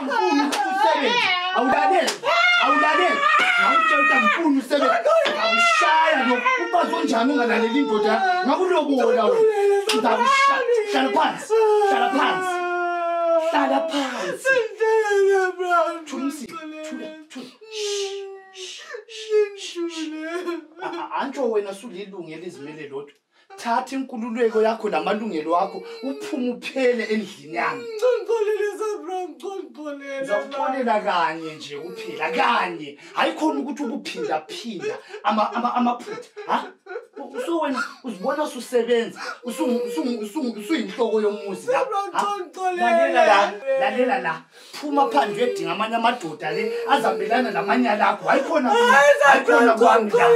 angifuni ukusebenza. Awulalele. Ngawutshela ngifuni usebenza. Ngawushaya lo ubazo njani ungalaleli indoda. Ngakulobola wena. Ngawushaya. Hlala phansi. Antsho wena sulilungelo izimele lodwa. Thatha inkululeko yakho namalungelo akho uphume uphele endlini yami. Ngizopholela kanye nje kuphela kanye. Hayikhona ukuthi ukuphinda amaphutha. Ha? So wena uzibona ususebenza, usuyinhloko yomuzi la. Lalela la. Phuma phandle uyedinga amanye amadoda le azabelana namanyala akho. Hayikhona kwami la.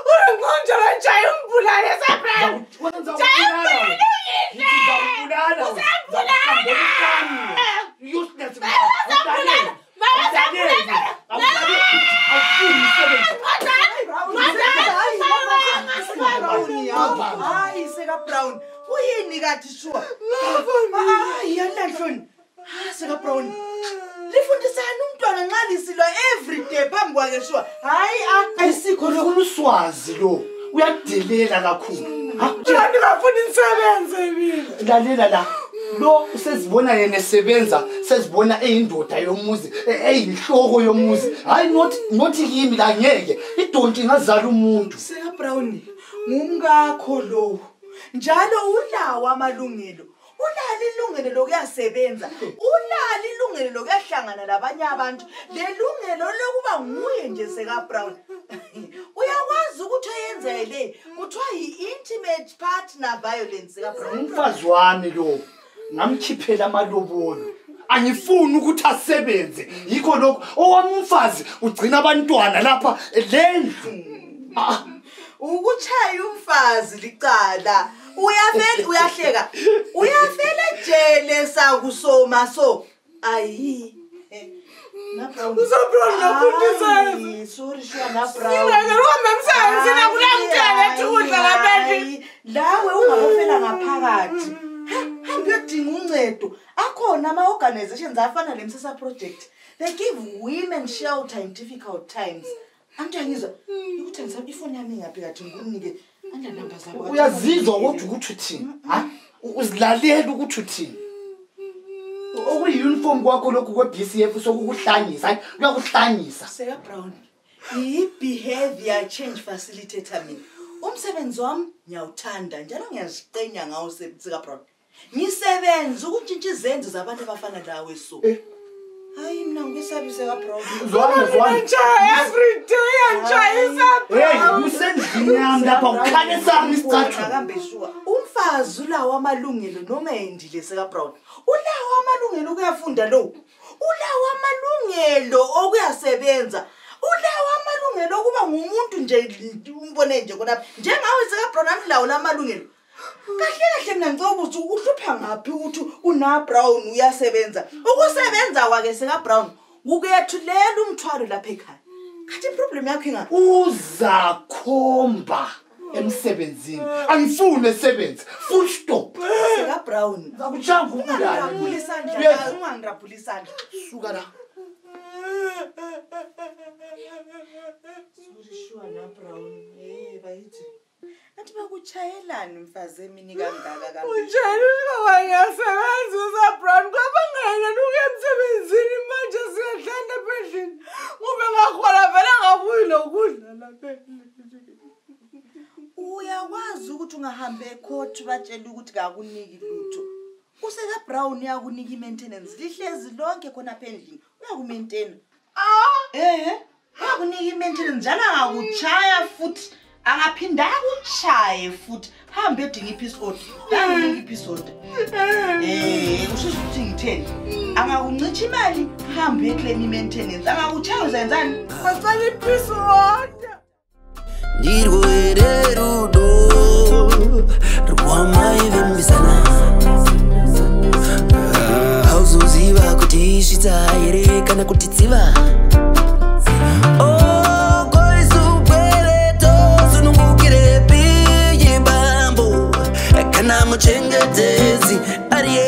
Ungonjala njaya umbulale Sabrina. Hayi Seka Brown. Uyini kathi shuwa? Hayi yanhloni. Seka Brown. Lifundisana umntwana nxa lisilwa every day phambi kwakhe shuwa. Hayi ayisikho lokuswazi lo. Uyadelela kakhulu. Njani bafuna insebenze mina? Lalela la. Lo usezibona yena esebenza, sezibona eyindoda yomuzi, eyinhloko yomuzi. Hayi not kimi la ngeke. Idonti ingazala umuntu. Seka Brown, ngumkakho lo. Njalo ulawo amalungelo. Unalo ilungelo lokuyasebenza. Unalo ilungelo lokuyahlangana labanye abantu. Lelungelo lokuba nguye nje Seka Brown. Uyakwazi ukuthi oyenzele kuthiwa yi-intimate partner violence Seka Brown. Umfazi wami lo. Ngamkhiphela amalobolo. Angifuni ukuthi asebenze. Yikho lokho owami umfazi ugcina abantwana lapha lendlu. Ukuchaya umfazi licala. Uyahleka. Uyafela jele sakusoma so. Ayi. Sabrina ngafundisa. Sorry shwa na Brown. Ngeke uhambe emsebenzini akulamtshela ethi udla lapha. Lawe ungabofela ngaphakathi. Hambe uyodinga uncedo. Akhona ama-organizations afana leMsasa Project. They give women shelter in difficult times. Angiyangizwa. Ukuthi ngisabe ifoni yami ngaphi kathi ngikunike andanamba zabo. Uyazizwa kodwa ukuthi uthini? Ha? Uzilalela ukuthi uthini? Okuyi-uniform kwakho lokhu kwe-BCF sokukuhlanyisa. Hayi kuyakuhlanyisa. Seka Brown. I-behavior change facilitator mina. Umsebenzi wami ngiyawuthanda njalo ngiyaziqenya ngawo Seka Brown. Ngisebenza ukuntshintsha izenzo zabantu abafana lawe so. Hayi mina ngisabi Seka Brown. Zwana. Every day anjayisa. Hey, usendlini yami lapha ukhanya sami isicathu. Akambe shuwa. Umfazi ulawo amalungelo noma endile Seka Brown. Ulawo amalungelo ukuyafunda lo. Ulawo amalungelo okuyasebenza. Ulawo amalungelo okuba ngumuntu nje umbone nje khona. Njengawe Seka Brown anilawo lamalungelo. Kahle mina ngicela ukuthi uhlupha ngaphi ukuthi una Brown uyasebenza. Ukusebenza kwake Seka Brown ukuyethulela umthwalo lapha ekhaya. Kathi problem yakho ingaphi? Uzakhomba emsebenzini. Angifuni esebenze. Full stop. Seka Brown. Ngakujanga ukulala. Ungangiraphula isandla. Suka la. Sure na Brown. Bayithi. Athi bakuchayelana mfazi emini kangaka kambi. Unjani uyasebenza Brown ngoba ngena ukuyemsebenzini manje siyahlanda phezulu. Ube ngakhona vele ngabuyi lokudla lapha. Uyakwazi ukuthi ungahambe ecourt batshela ukuthi akakuniki lutho. Useka Brown uyakunika i-maintenance. Lihlezi lonke khona pha endlini. Uyakumaintain. Uyakunika i-maintenance njalo angakuchaya futhi. Angaphinda akuchaye futhi. Hambe edinga ipiece order. Anginika ipiece order. Usho ukuthi ngitheni. Angakuncisha imali, hambe eclaim maintenance. Angakuchaya uzenzani? Acela ipiece order. Ndirwererudo rwamaivimbisana hauzoziva kuti ishita here kana kuti tsiva muchengetedzi ariye